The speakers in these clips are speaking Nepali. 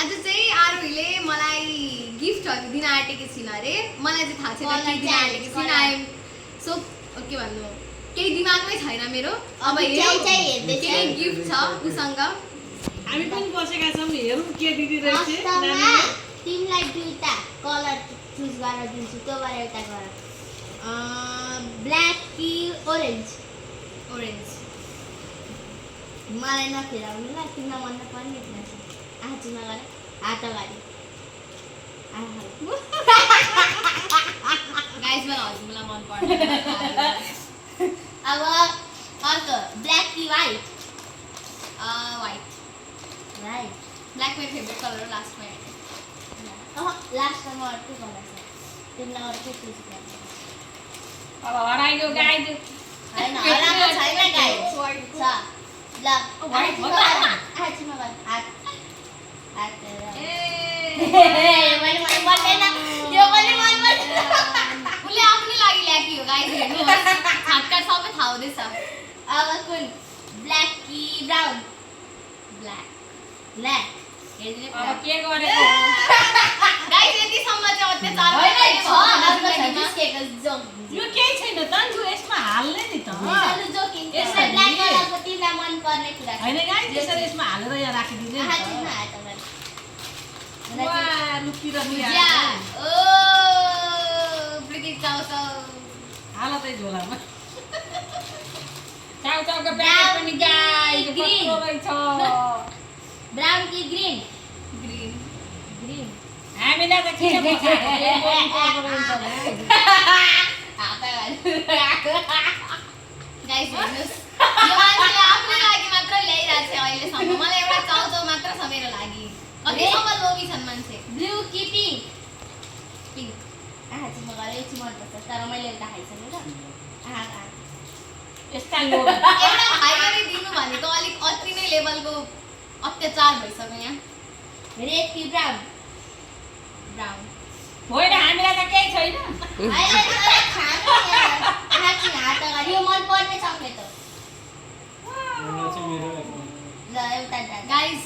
आज चाहिँ आरोहीले मलाई गिफ्टहरु दिन आँटेकी छिन् अरे मलाई चाहिँ थाहा छैन के दिन आँटेकी छिन् आई एम सो के भन्नु केही दिमागमै छैन मेरो अब हेर्दै के गिफ्ट छ उसँग हामी पनि बसेका छौं हेरौँ के दिदी रहेछ तिमीलाई दुईटा कलर चुज गरेर दिन्छु त्यो भएर एउटा गर ब्ल्याक कि ओरेन्ज मलाई नफिराउनु ल तिमीलाई मन नपर्ने कुरा छ आँचीमा गर हात अगाडि गाइस मलाई हजुरलाई मन पर्दैन अब अर्को ब्ल्याक कि व्हाइट व्हाइट ब्ल्याक मेरो फेभरेट कलर हो लास्टमा लास्टमा अर्को कलर छ तिमीलाई अर्को चुज गर्नु अब हराइगयो गाइस हैन हराएको छैन गाइस छ ल व्हाइट आँचीमा गर हात मैले मन पर्दैन यो पनि मन पर्दैन उसले आफ्नै लागि ल्याकी हो गाइस हेर्नुहोस् छाटकाट सबै थाहा हुँदैछ अब कुन ब्ल्याक कि ब्राउन ब्ल्याक हेर्दिनु अब के गरेको गाइस यतिसम्म चाहिँ अत्याचार होइन भइरहेको छ छ अर्को छ हजुरलाई जिस्केको जोक यो केही छैन त जो यसमा हाल्ने नि त चलु जोकिङ यसमा ब्ल्याक कलरको तिमीलाई मन पर्ने कुरा हैन गाइस यसरी यसमा हालेर यहाँ राखिदिनु नि आँचीमा हात अगाडि वा लुकिरहेको या यहाँ ओ ब्रिकिट चाउचाउ हाल त झोलामा चाउचाउको प्याकेट पनि गाइस ग्रीन। कस्तो रहेछ ब्राउन कि ग्रीन ग्रीन हामीलाई त के हात अगाडि गाइस हेर्नुहोस् यो मान्छेले आफ्नै लागि मात्र ल्याइरहेको छ अहिलेसम्म मलाई एउटा चाउचाउ मात्र छ मेरो लागि कतिसम्म लोभी छन् मान्छे ब्लू कि पिङ्क पिङ्क आँचीमा गर यो चाहिँ मनपर्छ तर मैले एउटा खाइसकेँ ल यस्ता लोभ एउटा खाइगरी दिनु भनेको अलिक अति नै लेभलको अत्याचार भइसक्यो यहाँ रेड कि ब्राउन होइन हामीलाई त केही छैन हात अगाडि यो मन पर्ने छ के त ल एउटा गाइस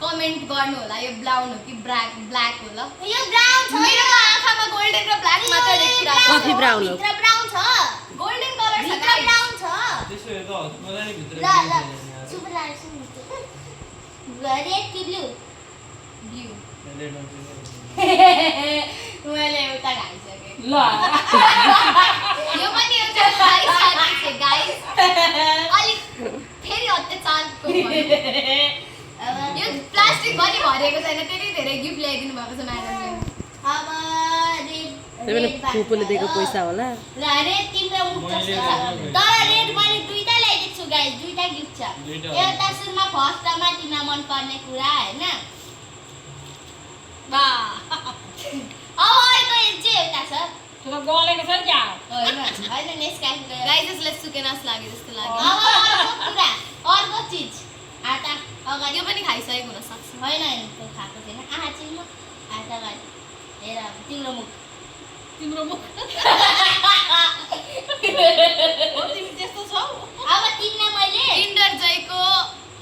कमेन्ट गर्नु होला यो ब्राउन हो कि ब्ल्याक हो ल यो ब्राउन छ मेरो आँखामा गोल्डन र ब्ल्याक मात्र देखिरहेको छ कफी ब्राउन हो भित्र ब्राउन छ गोल्डन कलर छ भित्र गाइस ब्राउन छ ल सुपर लाइट सुन रेड कि ब्लू ब्लू मैले एउटा खाइसकेँ ल यो पनि एउटा खाइसकेको छ गाइस अलिक फेरि अत्याचारको भयो यो प्लास्टिक पनि भरेको छैन त्यति धेरै गिफ्ट ल्याइदिनु भएको छ म्याडमले अब तिमीले फुपूले दिएको पैसा होला ल रेड तिम्रो मुख जस्तो छ तर रेड मैले दुईटा ल्याइदिएको छु गाइस दुईटा गिफ्ट छ एउटा सुरुमा फर्स्टमा तिमीलाई मन पर्ने कुरा हैन बा अब अर्को चाहिँ एउटा छ त्यो गलेको छ नि क्या होइन नेस्काफे गयो गाइस यसलाई सुकेनास लाग्यो जस्तो लाग्यो अब अर्को कुरा अर्को चिज हात अगाडि यो पनि खाइसकेको हुन सक्छ होइन त्यो खाएको छैन आँचीमा हात अगाडि हेर तिम्रो मुख तिम्रो मुख तिमी त्यस्तो छौ अब तिमीलाई मैले किन्डर जयको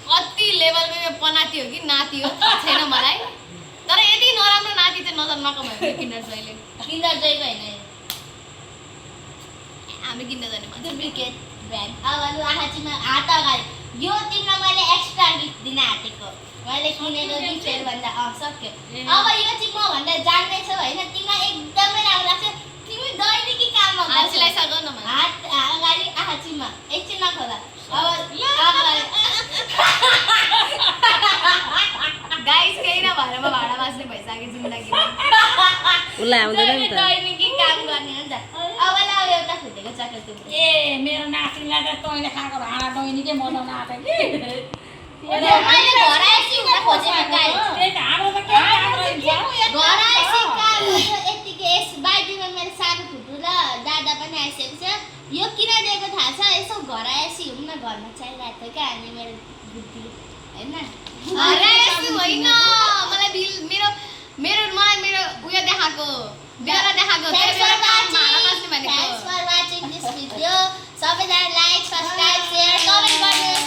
कति लेभलको यो पनाती हो कि नाति हो थाहा छैन मलाई तर यति नराम्रो नाति चाहिँ नजन्माएको भयो किन्डर जयले किन्डर जयको होइन हामी किन्न जाने मान्छे डुप्लिकेट ब्रान्ड अब लु आँचीमा हात अगाडि यो तिमीलाई मैले एक्स्ट्रा गिफ्ट दिन आँटेको मैले किनेको गिफ्टहरू भन्दा सक्यो अब यो चाहिँ म भन्दा जान्दैछौ होइन तिमीलाई एकदमै राम्रो लाग्छ तिमी दैनिकी काममा हातलाई सघाउ न मलाई हात अगाडि आँचीमा एकछिन नखोला अब गाइस केही नभएर म भाडा बाँच्ने भइसक्यो जिन्दगीमा उसलाई आउँदैन नि त दैनिकी काम गर्ने हो नि त अब ल एउटा फुटेको चक्लेट तिम्रो ए मेरो नातिनीलाई त तैँले खाएको भाँडा तैँनीकै मजाउन आँट्यो कि मैले घर आएपछि हुन खोजेको गाइस त्यही त हाम्रो त के काम रहन्छ घर आएपछि काम यतिकै यस बाइदिनमा मेरो सानो फुटु र दादा पनि आइसकेको छ यो किन दिएको थाहा छ यसो घर आएपछि हुँ न घरमा चाहिरहेको थियो क्या अनि मेरो बुद्धि होइन होइन मलाई बिल मेरो मेरो मलाई मेरो उयो देखाएको बेला देखाएको Thanks for भाडा बाँच्ने watching. भनेको Thanks for watching this video. सबैजना लाइक, सब्स्क्राइब, शेयर, कमेन्ट गर्नु